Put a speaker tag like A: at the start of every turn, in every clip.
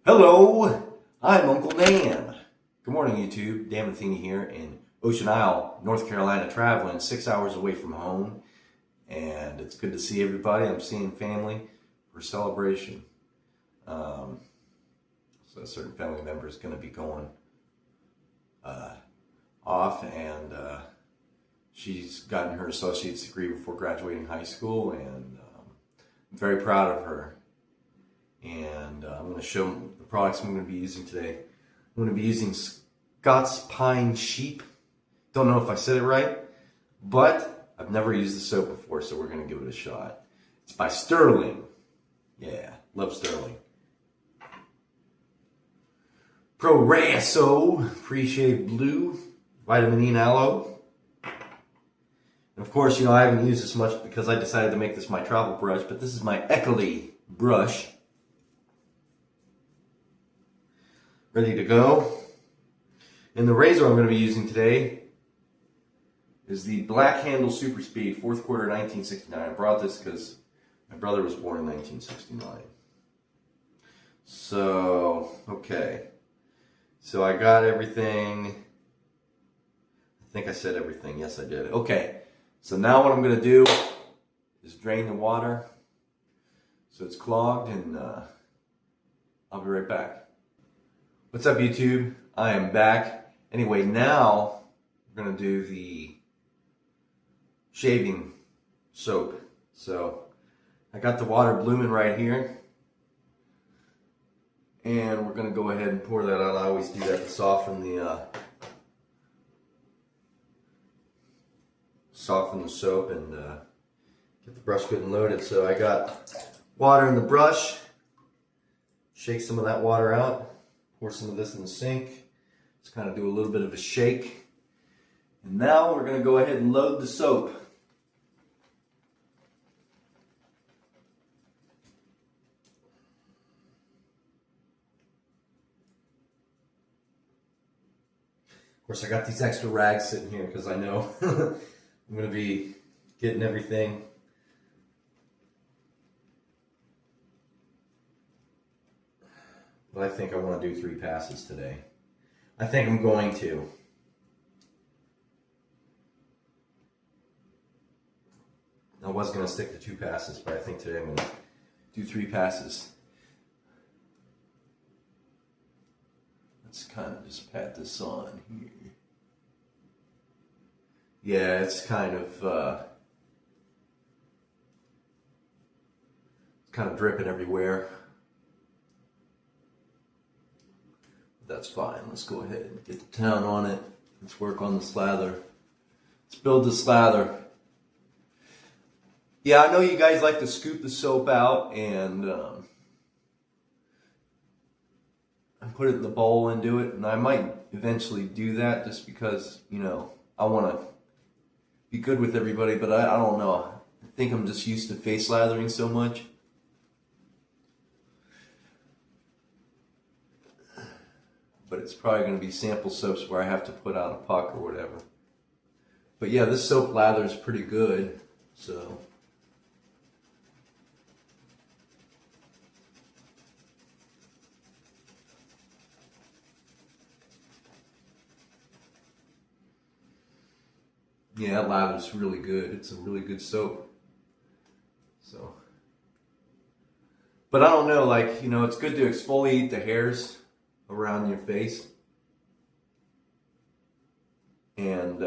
A: Hello, I'm Uncle Dan. Good morning, YouTube. Dan Matheny here in Ocean Isle, North Carolina, traveling 6 hours away from home. And it's good to see everybody. I'm seeing family for celebration. So a certain family member is going to be going off, and she's gotten her associate's degree before graduating high school, and I'm very proud of her. And I'm going to show the products I'm going to be using today. I'm going to be using Scots Pine Sheep. Don't know if I said it right, but I've never used the soap before, so we're going to give it a shot. It's by Sterling. Yeah, love Sterling. Proraso Pre-Shave Blue, Vitamin E and Aloe. And of course, I haven't used this much because I decided to make this my travel brush, but this is my Eckerly brush. Ready to go. And the razor I'm going to be using today is the Black Handle Super Speed, 4th quarter 1969. I brought this because my brother was born in 1969. So, okay. So I got everything. I think I said everything. Yes, I did. Okay. So now what I'm going to do is drain the water so it's clogged, and I'll be right back. What's up, YouTube? I am back. Anyway, now we're going to do the shaving soap. So I got the water blooming right here. And we're going to go ahead and pour that out. I always do that to soften the soap and get the brush good and loaded. So I got water in the brush. Shake some of that water out. Pour some of this in the sink. Just kind of do a little bit of a shake. And now we're going to go ahead and load the soap. Of course, I got these extra rags sitting here because I know I'm going to be getting everything. But I think I want to do 3 passes today. I think I'm going to. I was going to stick to 2 passes, but I think today I'm going to do 3 passes. Let's kind of just pat this on here. Yeah, it's kind of dripping everywhere. That's fine. Let's go ahead and get the town on it. Let's work on the slather. Let's build the slather. Yeah, I know you guys like to scoop the soap out and put it in the bowl and do it. And I might eventually do that just because, I want to be good with everybody. But I don't know. I think I'm just used to face lathering so much. But it's probably going to be sample soaps where I have to put out a puck or whatever. But yeah, this soap lather is pretty good, so. Yeah, that lather's really good. It's a really good soap. So. But I don't know, it's good to exfoliate the hairs around your face, and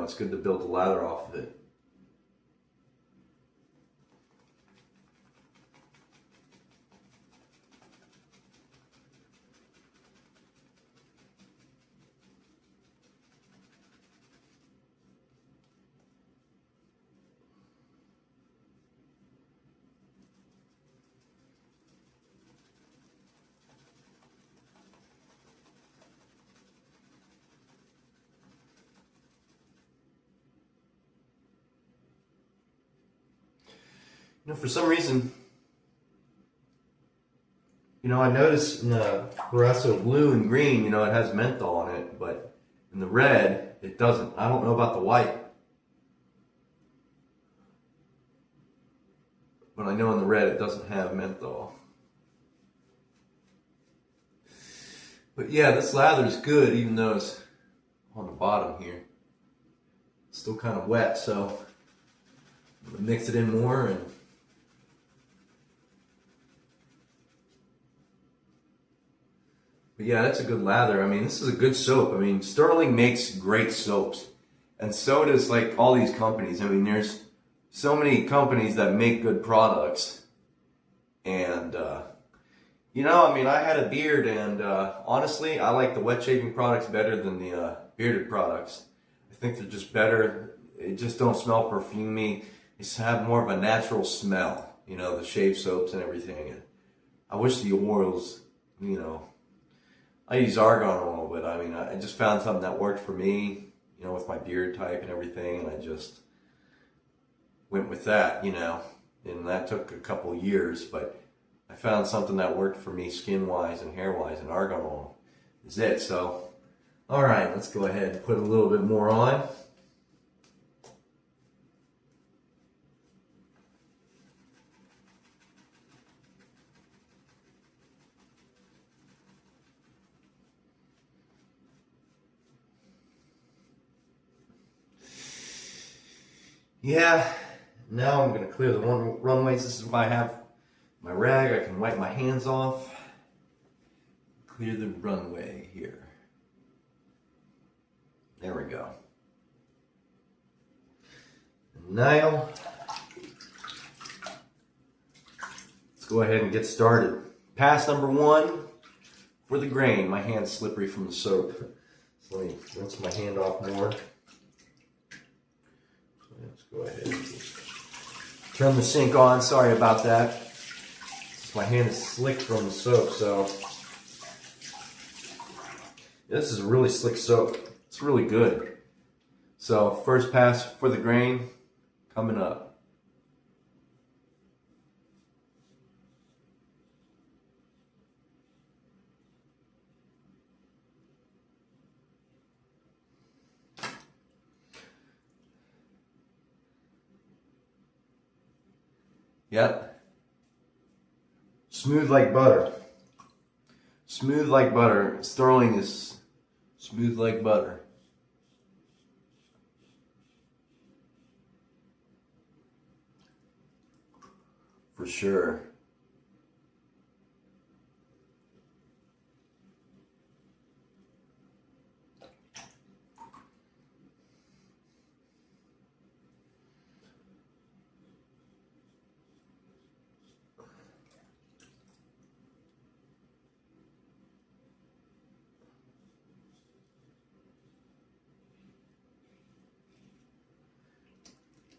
A: it's good to build the lather off of it. For some reason, I noticed in the Proraso blue and green, it has menthol on it, but in the red, it doesn't. I don't know about the white. But I know in the red it doesn't have menthol. But yeah, this lather is good, even though it's on the bottom here. It's still kind of wet, so I'm gonna mix it in more and but yeah, that's a good lather. I mean, this is a good soap. I mean, Sterling makes great soaps. And so does like all these companies. I mean, there's so many companies that make good products. And, you know, I mean, I had a beard and honestly, I like the wet shaving products better than the bearded products. I think they're just better. They just don't smell perfumey. They just have more of a natural smell, you know, the shave soaps and everything. And I wish the oils, you know, I use argan oil, but I mean, I just found something that worked for me, you know, with my beard type and everything, and I just went with that, you know, and that took a couple years, but I found something that worked for me skin-wise and hair-wise, and argan oil is it. So, all right, let's go ahead and put a little bit more on. Yeah, now I'm going to clear the runways. This is why I have my rag. I can wipe my hands off. Clear the runway here. There we go. And now, let's go ahead and get started. Pass number 1 for the grain. My hand's slippery from the soap. So let me rinse my hand off more. Let's go ahead and turn the sink on. Sorry about that. My hand is slick from the soap, so this is a really slick soap. It's really good. So first pass for the grain coming up. Yep. Smooth like butter. Smooth like butter. Sterling is smooth like butter. For sure.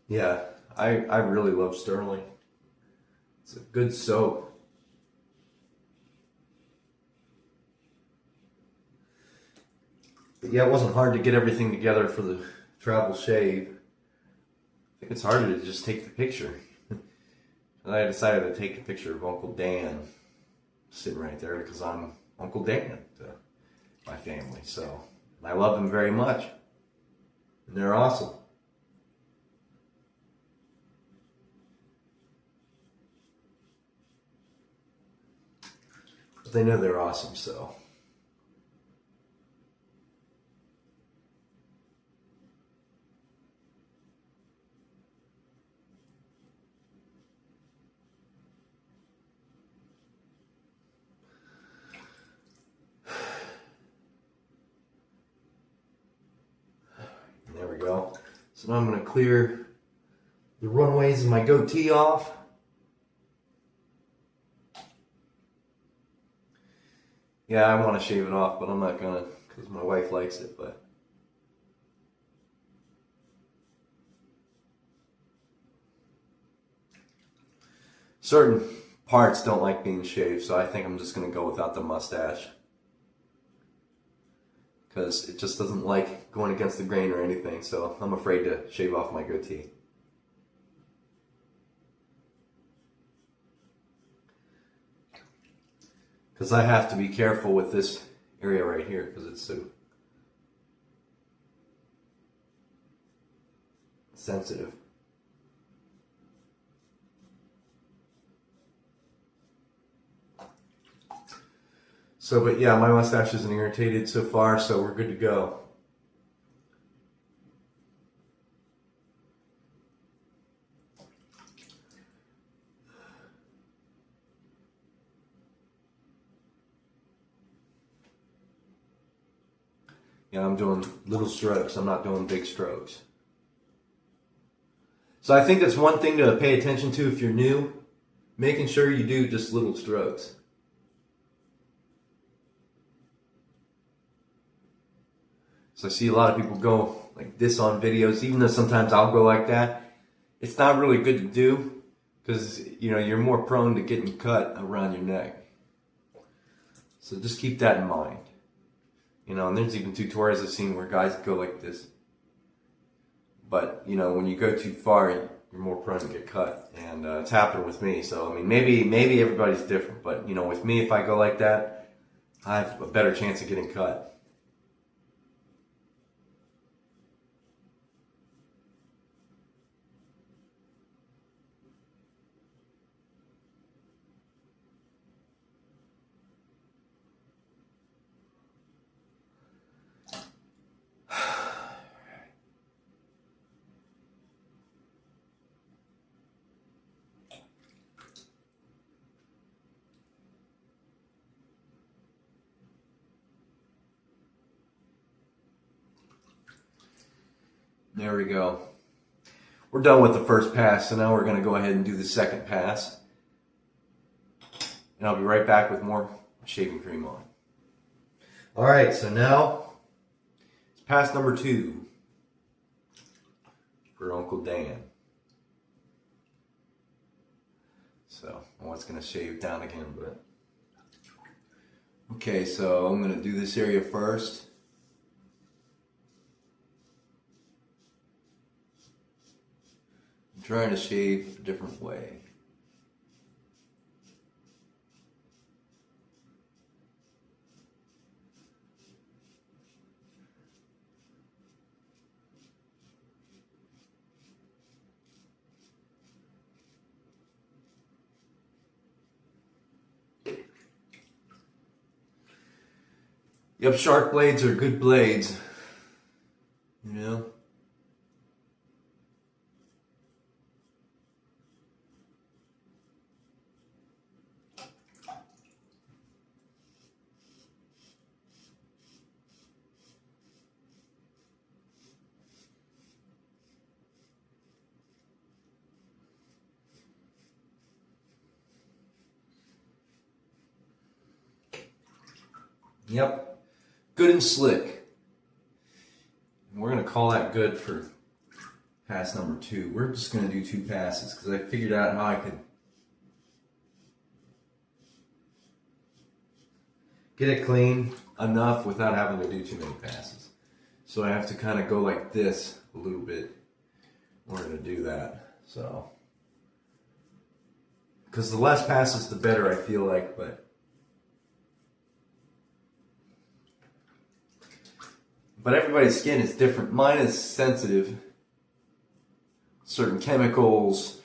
A: Yeah, I really love Sterling. It's a good soap. But yeah, it wasn't hard to get everything together for the travel shave. I think it's harder to just take the picture. And I decided to take a picture of Uncle Dan sitting right there because I'm Uncle Dan to my family. So I love them very much. And they're awesome. But they know they're awesome, so. There we go. So now I'm going to clear the runways of my goatee off. Yeah, I want to shave it off, but I'm not going to because my wife likes it, but. Certain parts don't like being shaved, so I think I'm just going to go without the mustache. Because it just doesn't like going against the grain or anything, so I'm afraid to shave off my goatee. Because I have to be careful with this area right here, because it's so sensitive. So, but yeah, my mustache isn't irritated so far, so we're good to go. Yeah, I'm doing little strokes. I'm not doing big strokes. So I think that's one thing to pay attention to if you're new, making sure you do just little strokes. So I see a lot of people go like this on videos, even though sometimes I'll go like that. It's not really good to do because, you know, you're more prone to getting cut around your neck. So just keep that in mind. You know, and there's even tutorials I've seen where guys go like this. But, you know, when you go too far, you're more prone to get cut. And it's happened with me. So, I mean, maybe everybody's different. But, you know, with me, if I go like that, I have a better chance of getting cut. There we go. We're done with the first pass, so now we're going to go ahead and do the second pass. And I'll be right back with more shaving cream on. All right, so now it's pass number 2 for Uncle Dan. So I was going to shave down again, but... Okay, so I'm going to do this area first. I'm trying to shave a different way. Yep, shark blades are good blades, you know? Yep. Good and slick. And we're going to call that good for pass number 2. We're just going to do 2 passes because I figured out how I could get it clean enough without having to do too many passes. So I have to kind of go like this a little bit in order to do that. So, because the less passes, the better I feel like, but everybody's skin is different. Mine is sensitive. Certain chemicals,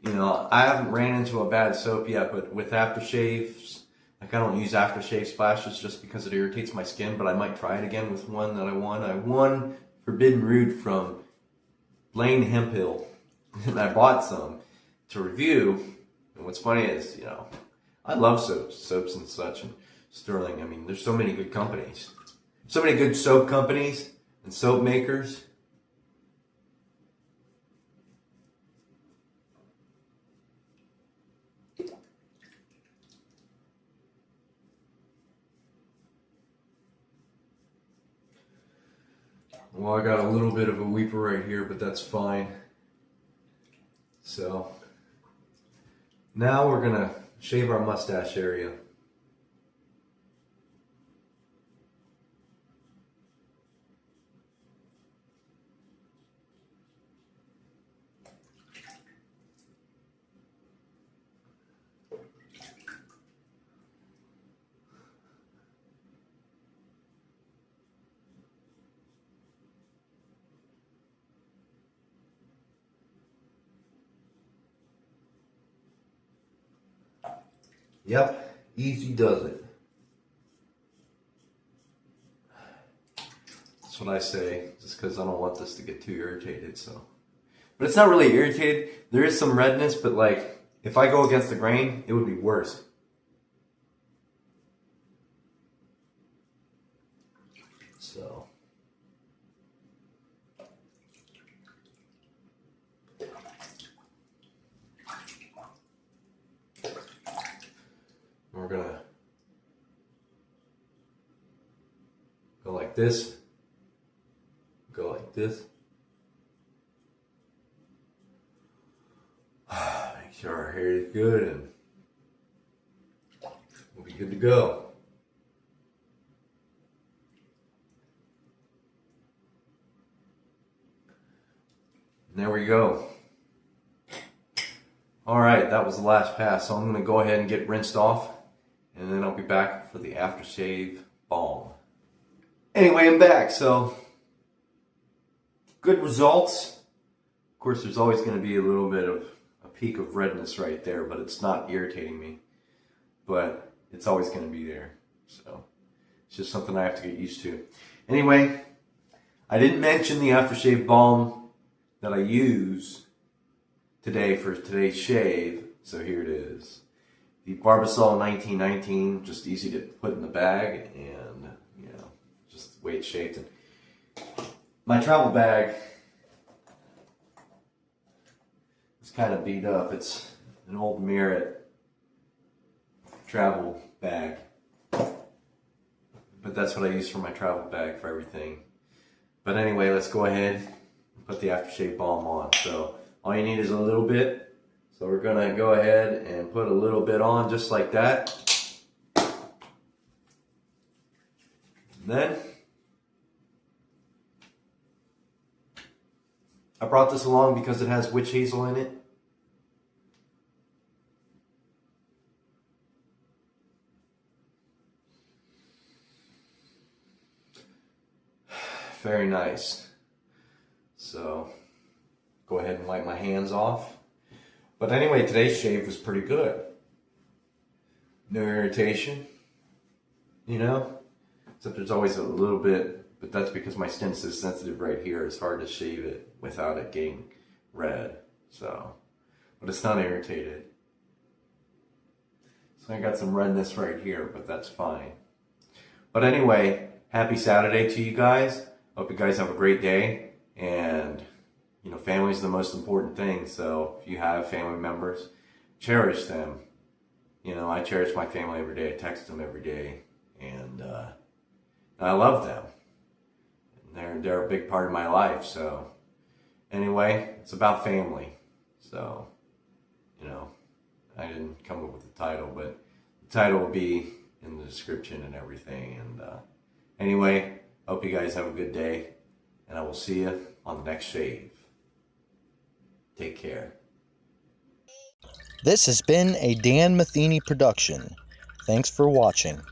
A: you know, I haven't ran into a bad soap yet, but with aftershaves, like I don't use aftershave splashes just because it irritates my skin, but I might try it again with one that I won. I won Forbidden Root from Blaine Hemphill, and I bought some to review. And what's funny is, you know, I love soaps and such, and Sterling. I mean, there's so many good companies. So many good soap companies and soap makers. Well, I got a little bit of a weeper right here, but that's fine. So now we're going to shave our mustache area. Yep, easy does it. That's what I say, just because I don't want this to get too irritated, so. But it's not really irritated. There is some redness, but like, if I go against the grain, it would be worse. So. We're gonna go like this, go like this. Make sure our hair is good and we'll be good to go. And there we go. All right, that was the last pass. So I'm gonna go ahead and get rinsed off, and then I'll be back for the aftershave balm. Anyway, I'm back, so good results. Of course, there's always gonna be a little bit of a peak of redness right there, but it's not irritating me. But it's always gonna be there. So it's just something I have to get used to. Anyway, I didn't mention the aftershave balm that I use today for today's shave, so here it is. The Barbasol 1919, just easy to put in the bag, and you know, just the way it's shaped. And my travel bag is kind of beat up. It's an old Merit travel bag, but that's what I use for my travel bag for everything. But anyway, let's go ahead and put the aftershave balm on. So all you need is a little bit. So we're gonna go ahead and put a little bit on just like that. And then I brought this along because it has witch hazel in it. Very nice. So go ahead and wipe my hands off. But anyway, today's shave was pretty good. No irritation, you know? Except there's always a little bit, but that's because my skin's so sensitive right here. It's hard to shave it without it getting red. So, but it's not irritated. So I got some redness right here, but that's fine. But anyway, happy Saturday to you guys. Hope you guys have a great day. And you know, family is the most important thing. So if you have family members, cherish them. You know, I cherish my family every day. I text them every day, and I love them. And they're a big part of my life. So anyway, it's about family. So you know, I didn't come up with the title, but the title will be in the description and everything. And anyway, hope you guys have a good day, and I will see you on the next shave. Take care.
B: This has been a Dan Matheny production. Thanks for watching.